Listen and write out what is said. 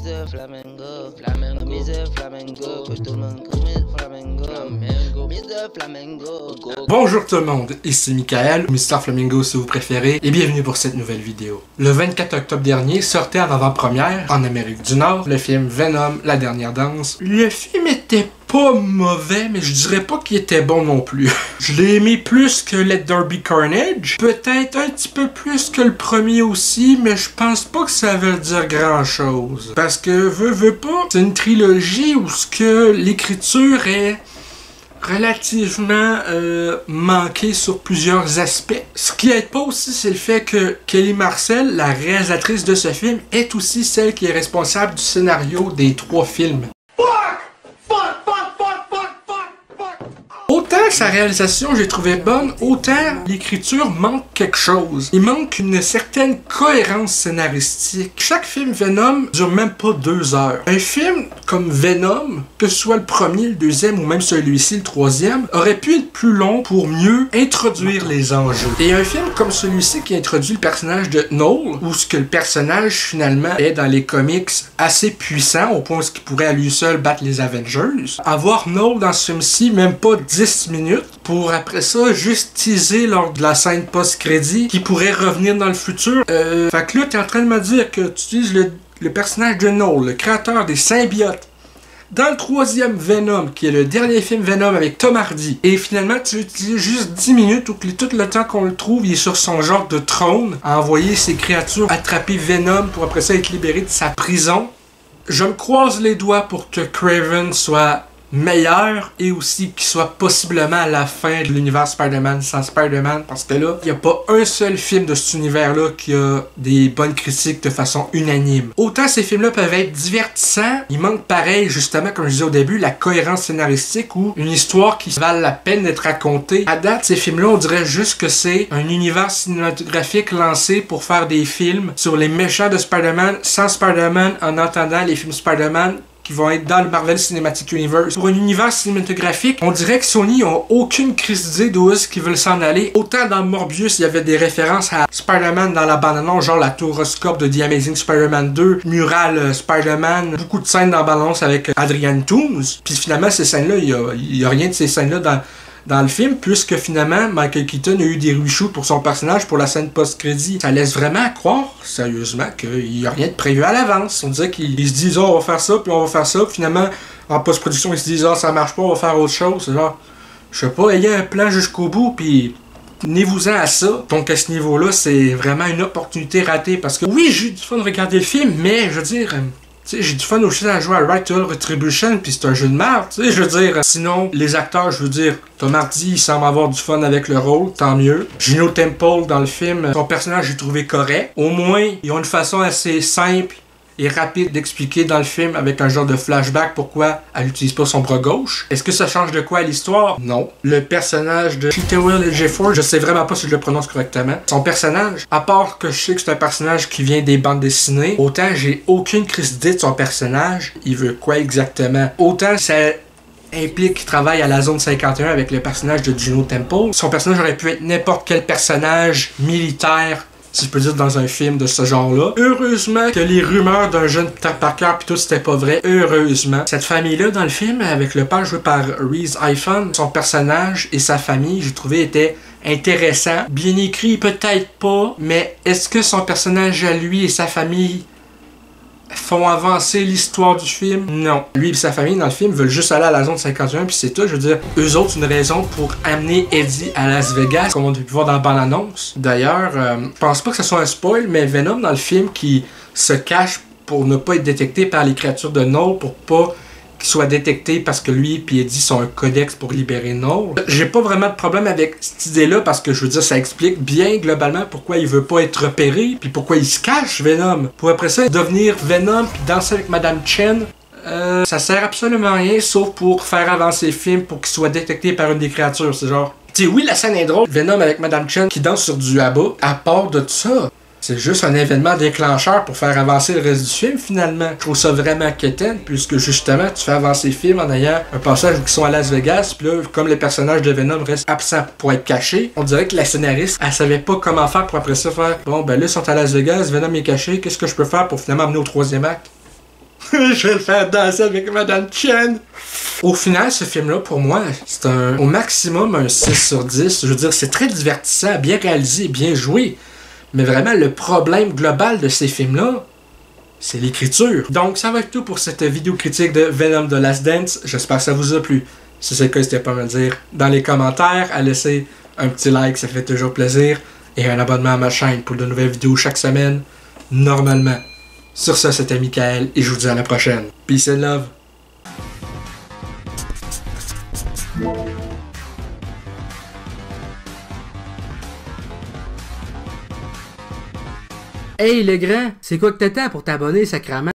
Mr. Flamengo, Flamengo, Mr. Flamengo, que tout le monde connaît Flamengo, Flamengo, Mr. Flamengo. Bonjour tout le monde, ici Michael, Mr. Flamingo si vous préférez, et bienvenue pour cette nouvelle vidéo. Le 24 octobre dernier sortait en avant-première, en Amérique du Nord, le film Venom, la dernière danse. Le film était pas mauvais, mais je dirais pas qu'il était bon non plus. Je l'ai aimé plus que Let There Be Carnage, peut-être un petit peu plus que le premier aussi, mais je pense pas que ça veut dire grand-chose. Parce que, veux pas, c'est une trilogie où ce que l'écriture est relativement manqué sur plusieurs aspects. Ce qui aide pas aussi, c'est le fait que Kelly Marcel, la réalisatrice de ce film, est aussi celle qui est responsable du scénario des 3 films. Autant sa réalisation j'ai trouvé bonne, autant l'écriture manque quelque chose. Il manque une certaine cohérence scénaristique. Chaque film Venom dure même pas 2 heures. Un film comme Venom, que ce soit le premier, le deuxième ou même celui-ci, le troisième, aurait pu être plus long pour mieux introduire les enjeux. Et un film comme celui-ci qui introduit le personnage de Noel, où ce que le personnage finalement est dans les comics assez puissant au point où il pourrait à lui seul battre les Avengers. Avoir Noel dans ce film-ci, même pas 10 minutes pour après ça juste teaser lors de la scène post-crédit qui pourrait revenir dans le futur. Fait que là, t'es en train de me dire que tu utilises le personnage de Noel, le créateur des symbiotes, dans le 3e Venom, qui est le dernier film Venom avec Tom Hardy, et finalement tu utilises juste 10 minutes ou que tout le temps qu'on le trouve, il est sur son genre de trône à envoyer ses créatures attraper Venom pour après ça être libéré de sa prison. Je me croise les doigts pour que Kraven soit meilleur et aussi qu'il soit possiblement à la fin de l'univers Spider-Man sans Spider-Man, parce que là, il n'y a pas un seul film de cet univers-là qui a des bonnes critiques de façon unanime. Autant ces films-là peuvent être divertissants, il manque pareil, justement, comme je disais au début, la cohérence scénaristique ou une histoire qui valent la peine d'être racontée. À date, ces films-là, on dirait juste que c'est un univers cinématographique lancé pour faire des films sur les méchants de Spider-Man sans Spider-Man en entendant les films Spider-Man qui vont être dans le Marvel Cinematic Universe. Pour un univers cinématographique, on dirait que Sony n'a aucune crise d'idée d'où est-ce qu'ils veulent s'en aller. Autant dans Morbius, il y avait des références à Spider-Man dans la bande-annonce, genre la touroscope de The Amazing Spider-Man 2, mural Spider-Man, beaucoup de scènes dans la bande-annonce avec Adrian Toomes. Puis finalement, ces scènes-là, il y a rien de ces scènes-là dans le film, puisque finalement, Michael Keaton a eu des reshoots pour son personnage pour la scène post-crédit. Ça laisse vraiment croire, sérieusement, qu'il n'y a rien de prévu à l'avance. On dirait qu'ils se disent, oh, on va faire ça, puis on va faire ça, puis finalement, en post-production, ils se disent, oh, ça marche pas, on va faire autre chose. Genre, je sais pas, ayez un plan jusqu'au bout, puis tenez-vous-en à ça. Donc à ce niveau-là, c'est vraiment une opportunité ratée, parce que oui, j'ai eu du fun de regarder le film, mais, je veux dire, tu sais, j'ai du fun aussi à jouer à Right to Hell Retribution, puis c'est un jeu de merde, tu sais, je veux dire. Sinon, les acteurs, je veux dire, Tom Hardy, il semble avoir du fun avec le rôle, tant mieux. Gino Temple, dans le film, son personnage, j'ai trouvé correct. Au moins, ils ont une façon assez simple et rapide d'expliquer dans le film avec un genre de flashback pourquoi elle n'utilise pas son bras gauche. Est-ce que ça change de quoi à l'histoire? Non. Le personnage de Chiwetel Ejiofor, je sais vraiment pas si je le prononce correctement. Son personnage, à part que je sais que c'est un personnage qui vient des bandes dessinées, autant j'ai aucune crise d'idée de son personnage. Il veut quoi exactement? Autant ça implique qu'il travaille à la zone 51 avec le personnage de Gino Temple. Son personnage aurait pu être n'importe quel personnage militaire, si je peux dire, dans un film de ce genre-là. Heureusement que les rumeurs d'un jeune Peter Parker pis tout, c'était pas vrai. Heureusement. Cette famille-là, dans le film, avec le père joué par Reese Ifan, son personnage et sa famille, j'ai trouvé, était intéressant. Bien écrit, peut-être pas, mais est-ce que son personnage à lui et sa famille font avancer l'histoire du film? Non. Lui et sa famille dans le film veulent juste aller à la zone 51 puis c'est tout. Je veux dire, eux autres, une raison pour amener Eddie à Las Vegas, comme on a pu voir dans la bande-annonce. D'ailleurs, je pense pas que ce soit un spoil, mais Venom dans le film qui se cache pour ne pas être détecté par les créatures de Noel, pour pas qu'il soit détecté parce que lui et Eddie sont un codex pour libérer Noel. J'ai pas vraiment de problème avec cette idée-là parce que je veux dire, ça explique bien globalement pourquoi il veut pas être repéré puis pourquoi il se cache, Venom. Pour après ça, devenir Venom puis danser avec Madame Chen. Ça sert absolument à rien sauf pour faire avancer le film pour qu'il soit détecté par une des créatures. C'est genre, tu sais, oui, la scène est drôle. Venom avec Madame Chen qui danse sur du haba. À part de tout ça, c'est juste un événement déclencheur pour faire avancer le reste du film, finalement. Je trouve ça vraiment quétaine, puisque justement, tu fais avancer le film en ayant un passage où ils sont à Las Vegas, puis là, comme les personnages de Venom restent absents pour être cachés, on dirait que la scénariste, elle savait pas comment faire pour après ça faire, bon, ben là, ils sont à Las Vegas, Venom est caché, qu'est-ce que je peux faire pour finalement amener au 3e acte? Je vais le faire danser avec Madame Chen. Au final, ce film-là, pour moi, c'est au maximum un 6 sur 10. Je veux dire, c'est très divertissant, bien réalisé, bien joué. Mais vraiment, le problème global de ces films-là, c'est l'écriture. Donc, ça va être tout pour cette vidéo critique de Venom The Last Dance. J'espère que ça vous a plu. Si c'est le cas, n'hésitez pas à me le dire dans les commentaires, à laisser un petit like, ça fait toujours plaisir, et un abonnement à ma chaîne pour de nouvelles vidéos chaque semaine, normalement. Sur ça, c'était Michael, et je vous dis à la prochaine. Peace and love. Hey le grand, c'est quoi que t'attends pour t'abonner, sacrément?